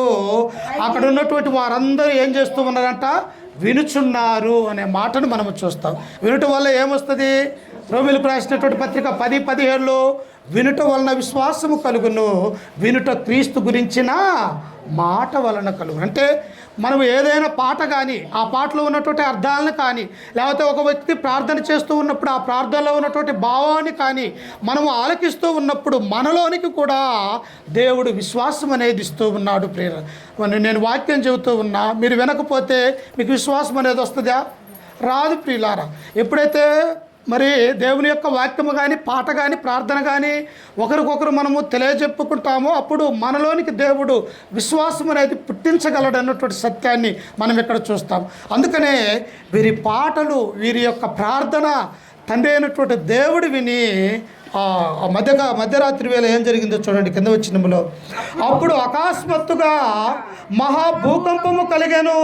అక్కడ ఉన్నటువంటి వారందరూ ఏం చేస్తూ ఉన్నారంట? వినుచున్నారు అనే మాటను మనం చూస్తాం. వినటం వల్ల ఏమొస్తుంది? రోమీయులకు రాసినటువంటి పత్రిక 10:17లో వినుట వలన విశ్వాసము కలుగును, వినుట క్రీస్తు గురించిన మాట వలన కలుగును. అంటే మనం ఏదైనా పాట కానీ ఆ పాటలో ఉన్నటువంటి అర్థాలను కానీ, లేకపోతే ఒక వ్యక్తి ప్రార్థన చేస్తూ ఉన్నప్పుడు ఆ ప్రార్థనలో ఉన్నటువంటి భావాన్ని కానీ మనము ఆలకిస్తూ ఉన్నప్పుడు మనలోనికి కూడా దేవుడు విశ్వాసం అనేది ఇస్తూ ఉన్నాడు. ప్రియులారా, నేను వాక్యం చెబుతూ ఉన్నా, మీరు వినకపోతే మీకు విశ్వాసం అనేది వస్తుందా? రాదు. ప్రియులారా, ఎప్పుడైతే మరి దేవుని యొక్క వాక్యము కానీ పాట కానీ ప్రార్థన కానీ ఒకరికొకరు మనము తెలియజెప్పుకుంటామో అప్పుడు మనలోనికి దేవుడు విశ్వాసం అనేది పుట్టించగలడు అన్నటువంటి సత్యాన్ని మనం ఇక్కడ చూస్తాం. అందుకనే వీరి పాటలు, వీరి యొక్క ప్రార్థన తండ్రి అయినటువంటి దేవుడు విని మధ్యరాత్రి వేళ ఏం జరిగిందో చూడండి కింద వచనములో. అప్పుడు అకస్మాత్తుగా మహాభూకంపము కలిగెను,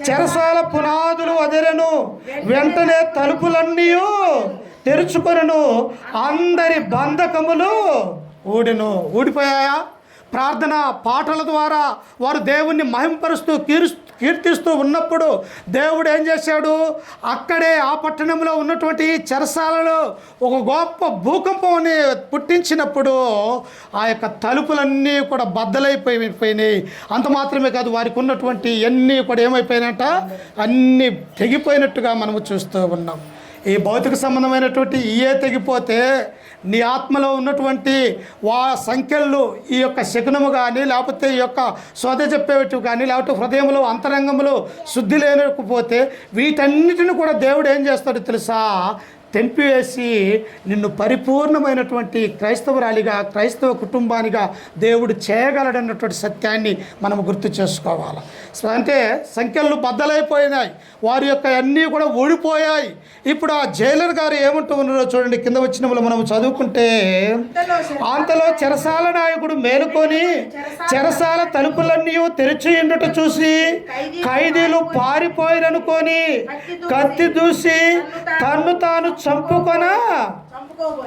చెరసాల పునాదులు అదిరెను, వెంటనే తలుపులన్నీ తెరుచుకొనెను, అందరి బంధకములు ఊడెను. ఊడిపోయాయా? ప్రార్థన పాటల ద్వారా వారు దేవుణ్ణి మహింపరుస్తూ కీర్తిస్తూ ఉన్నప్పుడు దేవుడు ఏం చేశాడు, అక్కడే ఆ పట్టణంలో ఉన్నటువంటి చెరసాలలో ఒక గొప్ప భూకంపాన్ని పుట్టించినప్పుడు ఆ యొక్క తలుపులన్నీ కూడా బద్దలైపోయినాయి. అంత మాత్రమే కాదు, వారికి ఉన్నటువంటి అన్నీ కూడా ఏమైపోయినట్ట, అన్నీ తెగిపోయినట్టుగా మనము చూస్తూ ఉన్నాం. ఈ భౌతిక సంబంధమైనటువంటి ఇయే తెగిపోతే నీ ఆత్మలో ఉన్నటువంటి సంఖ్యలు, ఈ యొక్క శకునము కానీ, లేకపోతే ఈ యొక్క సోద చెప్పేవి కానీ, లేకపోతే హృదయంలో అంతరంగంలో శుద్ధి లేకపోతే వీటన్నిటిని కూడా దేవుడు ఏం చేస్తాడో తెలుసా, తెంపివేసి నిన్ను పరిపూర్ణమైనటువంటి క్రైస్తవురాలిగా, క్రైస్తవ కుటుంబానిగా దేవుడు చేయగలడన్నటువంటి సత్యాన్ని మనం గుర్తు చేసుకోవాలి. అంటే సంఖ్యలు బద్దలైపోయినాయి, వారి యొక్క అన్నీ కూడా ఊడిపోయాయి. ఇప్పుడు ఆ జైలర్ గారు ఏమంటూ ఉన్నారో చూడండి, కింద వచ్చినప్పుడు మనం చదువుకుంటే, అంతలో చెరసాల నాయకుడు మేలుకొని చెరసాల తలుపులన్నీ తెరిచి ఉండట చూసి ఖైదీలు పారిపోయిరనుకొని కత్తి దూసి తన్ను తాను చంపుకొనా.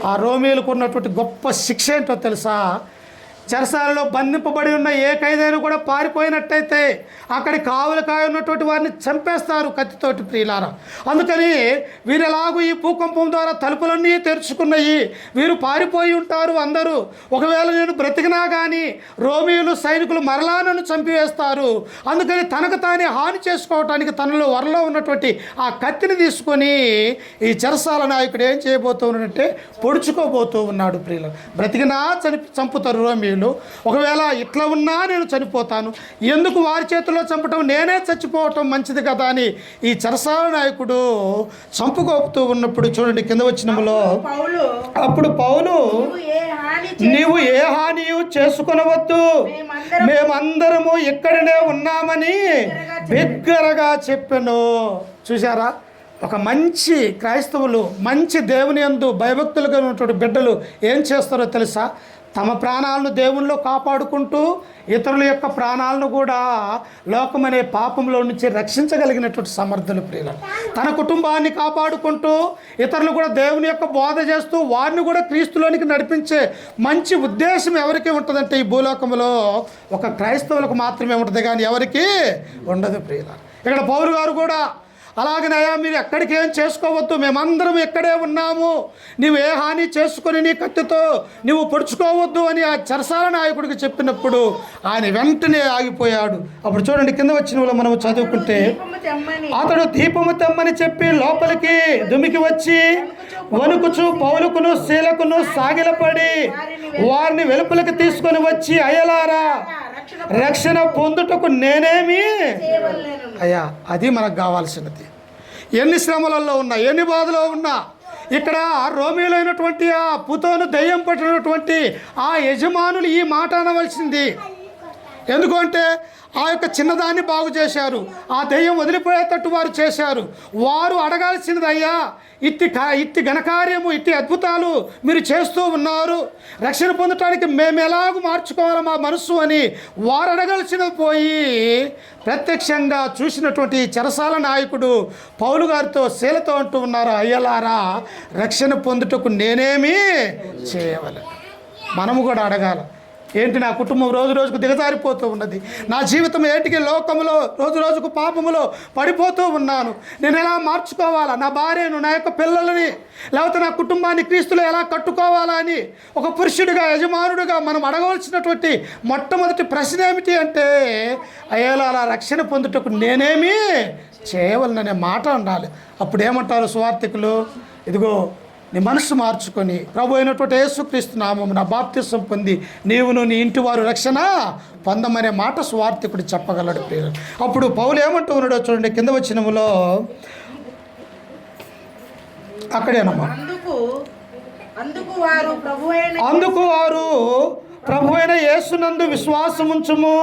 ఆ రోమీలకు ఉన్నటువంటి గొప్ప శిక్ష ఏంటో తెలుసా, చెరసాలలో బంధింపబడి ఉన్న ఏ ఖైదీని కూడా పారిపోయినట్టయితే అక్కడి కావలి ఉన్నటువంటి వారిని చంపేస్తారు కత్తితోటి ప్రియులారా. అందుకని వీరు ఎలాగూ ఈ భూకంపం ద్వారా తలుపులన్నీ తెరుచుకున్నాయి, వీరు పారిపోయి ఉంటారు అందరూ. ఒకవేళ నేను బ్రతికినా కానీ రోమీయులు సైనికులు మరలా నన్ను చంపివేస్తారు. అందుకని తనకు తానే హాని చేసుకోవటానికి తనలో వరలో ఉన్నటువంటి ఆ కత్తిని తీసుకొని ఈ చెరసాల నాయకుడు ఏం చేయబోతూ ఉన్నాడంటే పొడుచుకోబోతూ ఉన్నాడు ప్రియులు. బ్రతికినా చంపుతారు రోమీయులు. ఒకవేళ ఇట్లా ఉన్నా నేను చనిపోతాను, ఎందుకు వారి చేతిలో చంపటం, నేనే చచ్చిపోవటం మంచిది కదా అని ఈ చెరసాల నాయకుడు చంపుకోపుతూ ఉన్నప్పుడు చూడండి కింద వచ్చినములో, అప్పుడు పౌలు నీవు ఏ హాని చేసుకొనవద్దు, మేమందరము ఇక్కడనే ఉన్నామని బిగ్గరగా చెప్పెను. చూసారా, ఒక మంచి క్రైస్తవులు, మంచి దేవుని యందు భయభక్తులుగా ఉన్నటువంటి బిడ్డలు ఏం చేస్తారో తెలుసా, తమ ప్రాణాలను దేవునిలో కాపాడుకుంటూ ఇతరుల యొక్క ప్రాణాలను కూడా లోకమనే పాపంలో నుంచి రక్షించగలిగినటువంటి సమర్థులు ప్రియులు. తన కుటుంబాన్ని కాపాడుకుంటూ ఇతరులు కూడా దేవుని యొక్క బోధ చేస్తూ వారిని కూడా క్రీస్తులోనికి నడిపించే మంచి ఉద్దేశం ఎవరికి ఉంటుందంటే ఈ భూలోకంలో ఒక క్రైస్తవులకు మాత్రమే ఉంటుంది, కానీ ఎవరికి ఉండదు ప్రియులు. ఇక్కడ పౌలు గారు కూడా అలాగనయ్యా మీరు ఎక్కడికి ఏం చేసుకోవద్దు, మేమందరం ఇక్కడే ఉన్నాము, నీవు ఏ హాని చేసుకొని నీ కత్తితో నువ్వు పొడుచుకోవద్దు అని ఆ చెరసాల నాయకుడికి చెప్పినప్పుడు ఆయన వెంటనే ఆగిపోయాడు. అప్పుడు చూడండి కింద వచ్చిన వాళ్ళు మనం చదువుకుంటే, అతడు దీపము తెమ్మని చెప్పి లోపలికి దుమికి వచ్చి వణుకుచు పౌలుకును శీలకును సాగిలపడి వారిని వెలుపలికి తీసుకొని వచ్చి, అయ్యలారా రక్షణ పొందుటకు నేనేమి. అయ్యా, అది మనకు కావాల్సినది. ఎన్ని శ్రమలలో ఉన్నా, ఎన్ని బాధలో ఉన్నా, ఇక్కడ రోమీలైనటువంటి ఆ పుతోను దెయ్యం పట్టినటువంటి ఆ యజమానులు ఈ మాట అనవలసింది. ఎందుకంటే ఆ యొక్క చిన్నదాన్ని బాగు చేశారు, ఆ దెయ్యం వదిలిపోయేటట్టు వారు చేశారు. వారు అడగాల్సినది, అయ్యా ఇట్టి ఘనకార్యము, ఇట్టి అద్భుతాలు మీరు చేస్తూ ఉన్నారు, రక్షణ పొందటానికి మేము ఎలాగూ మార్చుకోవాలి మా మనస్సు అని వారు అడగాల్సినది పోయి ప్రత్యక్షంగా చూసినటువంటి చెరసాల నాయకుడు పౌలు గారితో శీలతో అంటూ ఉన్నారు, అయ్యలారా రక్షణ పొందుటకు నేనేమి చేయవలెను. మనము కూడా అడగాల, ఏంటి నా కుటుంబం రోజు రోజుకు దిగజారిపోతూ ఉన్నది, నా జీవితం ఏంటికి లోకంలో రోజు రోజుకు పాపములో పడిపోతూ ఉన్నాను, నేను ఎలా మార్చుకోవాలా, నా భార్యను, నా యొక్క పిల్లలని, లేకపోతే నా కుటుంబాన్ని క్రీస్తులో ఎలా కట్టుకోవాలా అని ఒక పురుషుడిగా, యజమానుడిగా మనం అడగవలసినటువంటి మొట్టమొదటి ప్రశ్న ఏమిటి అంటే, అయ్యేలా అలా రక్షణ పొందుటకు నేనేమి చేయవలననే మాట ఉండాలి. అప్పుడు ఏమంటారు సువార్తికులు, ఇదిగో నీ మనసు మార్చుకొని ప్రభు అయినటువంటి యేసుక్రీస్తు నామమున బాప్తిసం పొంది నీవును నీ ఇంటి వారు రక్షణ పొందమనే మాట సువార్తికుడు చెప్పగలడు ప్రియులు. అప్పుడు పౌలు ఏమంటూ ఉన్నాడో చూడండి కింద వచ్చినములో, అక్కడేనమ్మా, అందుకు వారు ప్రభు అయిన యేసునందు విశ్వాసముంచుము,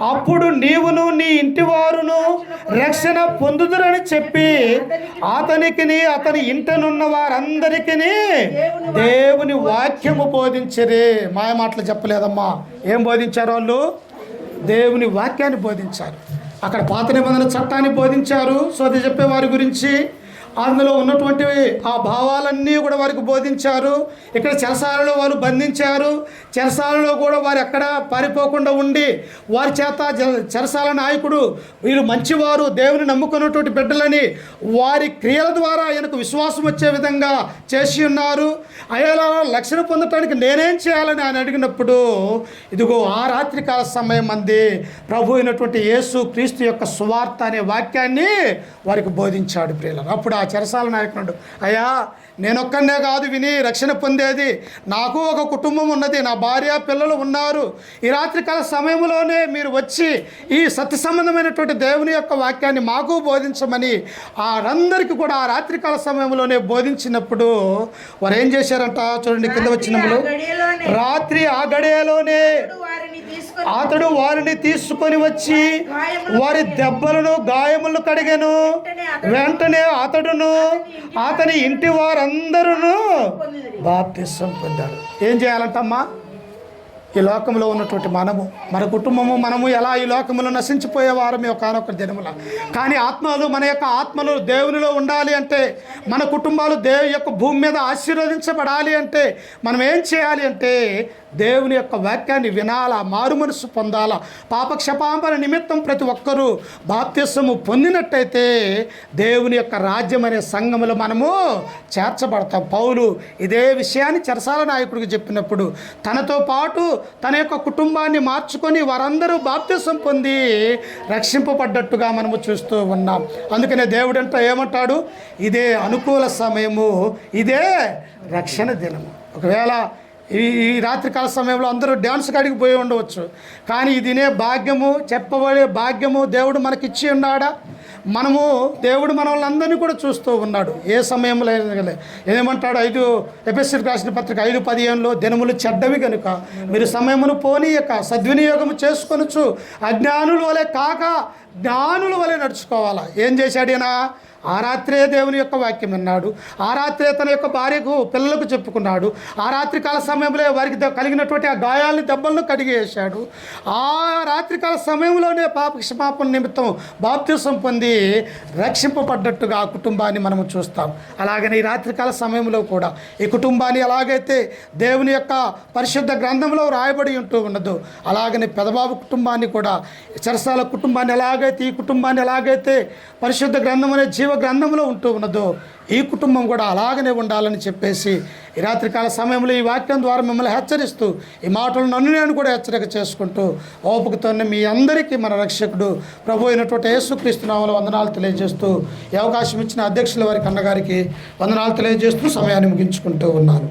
అప్పుడు నీవును నీ ఇంటి వారును రక్షణ పొందుదురని చెప్పి అతనికిని అతని ఇంటనున్న వారందరికీ దేవుని వాక్యము బోధించరే. మాయ మాటలు చెప్పలేదమ్మా, ఏం బోధించారు వాళ్ళు? దేవుని వాక్యాన్ని బోధించారు. అక్కడ పాత నిబంధన చట్టాన్ని బోధించారు, సోది చెప్పే వారి గురించి. అందులో ఉన్నటువంటి ఆ భావాలన్నీ కూడా వారికి బోధించారు. ఇక్కడ చెరసాలలో వారు బంధించారు. చెరసాలలో కూడా వారు ఎక్కడ పారిపోకుండా ఉండి వారి చేత చెరసాల నాయకుడు వీరు మంచివారు, దేవుని నమ్ముకున్నటువంటి బిడ్డలని వారి క్రియల ద్వారా ఆయనకు విశ్వాసం వచ్చే విధంగా చేసి ఉన్నారు. అయ్యేలా రక్షణ పొందటానికి నేనేం చేయాలని ఆయన అడిగినప్పుడు ఇదిగో ఆ రాత్రికాల సమయం అంది ప్రభు అయినటువంటి యేసు క్రీస్తు యొక్క సువార్త అనే వాక్యాన్ని వారికి బోధించాడు ప్రియులారా. అప్పుడు ఆ చెరసాల నాయకుడు, అయ్యా నేనొక్కనే కాదు విని రక్షణ పొందేది, నాకు ఒక కుటుంబం ఉన్నది, నా భార్య పిల్లలు ఉన్నారు. ఈ రాత్రికాల సమయంలోనే మీరు వచ్చి ఈ సత్య సంబంధమైనటువంటి దేవుని యొక్క వాక్యాన్ని మాకు బోధించమని వారందరికీ కూడా ఆ రాత్రికాల సమయంలోనే బోధించినప్పుడు వారు ఏం చేశారంట చూడండి, కింద వచ్చినప్పుడు రాత్రి ఆ గడియలోనే అతడు వారిని తీసుకొని వచ్చి వారి దెబ్బలను గాయములను కడిగాను. వెంటనే అతడును అతని ఇంటి వారందరూ బాప్తిసం పొందారు. ఏం చేయాలంటమ్మా? ఈ లోకంలో ఉన్నటువంటి మన కుటుంబము మనము ఎలా ఈ లోకములో నశించిపోయేవారు ఒకనొక దినముల. కానీ ఆత్మలు మన యొక్క ఆత్మలు దేవునిలో ఉండాలి అంటే, మన కుటుంబాలు దేవుని యొక్క భూమి మీద ఆశీర్వదించబడాలి అంటే మనం ఏం చేయాలి అంటే దేవుని యొక్క వాక్యాన్ని వినాలా, మారు మనసు పొందాలా. పాపక్షమాపణ నిమిత్తం ప్రతి ఒక్కరూ బాప్తిసము పొందినట్టయితే దేవుని యొక్క రాజ్యం అనే సంఘములో మనము చేర్చబడతాం. పౌలు ఇదే విషయాన్ని చెరసాల నాయకుడికి చెప్పినప్పుడు తనతో పాటు తన యొక్క కుటుంబాన్ని మార్చుకొని వారందరూ బాప్తిసం పొంది రక్షింపబడ్డట్టుగా మనము చూస్తూ ఉన్నాం. అందుకనే దేవుడంతా ఏమంటాడు, ఇదే అనుకూల సమయము, ఇదే రక్షణ దినము. ఒకవేళ ఈ రాత్రికాల సమయంలో అందరూ డ్యాన్స్ కాడికి పోయి ఉండవచ్చు, కానీ ఇదినే భాగ్యము, చెప్పబడే భాగ్యము దేవుడు మనకిచ్చి ఉన్నాడా? దేవుడు మనల్ని అందరినీ కూడా చూస్తూ ఉన్నాడు. ఏ సమయంలో ఏమంటాడు, 5 ఎఫెసీయులకు రాసిన పత్రిక 5:15 దినములు చెడ్డవి కనుక మీరు సమయమును పోనీయక సద్వినియోగం చేసుకొనొచ్చు, అజ్ఞానుల వలె కాక జ్ఞానుల వలె నడుచుకోవాలా. ఏం చేశాడు ఈయన? ఆ రాత్రే దేవుని యొక్క వాక్యం విన్నాడు. ఆ రాత్రే తన యొక్క భార్యకు పిల్లలకు చెప్పుకున్నాడు. ఆ రాత్రికాల సమయంలో వారికి కలిగినటువంటి ఆ గాయాలని దెబ్బలను కడిగేశాడు. ఆ రాత్రికాల సమయంలోనే పాప క్షమాపణ నిమిత్తం బాప్తిసం పొంది రక్షింపబడ్డట్టుగా ఆ కుటుంబాన్ని మనము చూస్తాం. అలాగనే ఈ రాత్రికాల సమయంలో కూడా ఈ కుటుంబాన్ని ఎలాగైతే దేవుని యొక్క పరిశుద్ధ గ్రంథంలో రాయబడి ఉంటూ ఉన్నదో, అలాగనే పెదబాబు కుటుంబాన్ని కూడా, చెరసాల కుటుంబాన్ని ఎలాగైతే, ఈ కుటుంబాన్ని ఎలాగైతే పరిశుద్ధ గ్రంథం అనే జీవ గ్రంథంలో ఉంటూ ఉన్నదో ఈ కుటుంబం కూడా అలాగనే ఉండాలని చెప్పేసి ఈ రాత్రికాల సమయంలో ఈ వాక్యం ద్వారా మిమ్మల్ని హెచ్చరిస్తూ, ఈ మాటలు నన్ను నేను కూడా హెచ్చరిక చేసుకుంటూ ఓపికతోనే మీ అందరికీ మన రక్షకుడు ప్రభు అయినటువంటి యేసుక్రీస్తు నామములో వందనాలు తెలియజేస్తూ, ఈ అవకాశం ఇచ్చిన అధ్యక్షుల వారికి అన్నగారికి వందనాలు తెలియజేస్తూ సమయాన్ని ముగించుకుంటూ ఉన్నాను.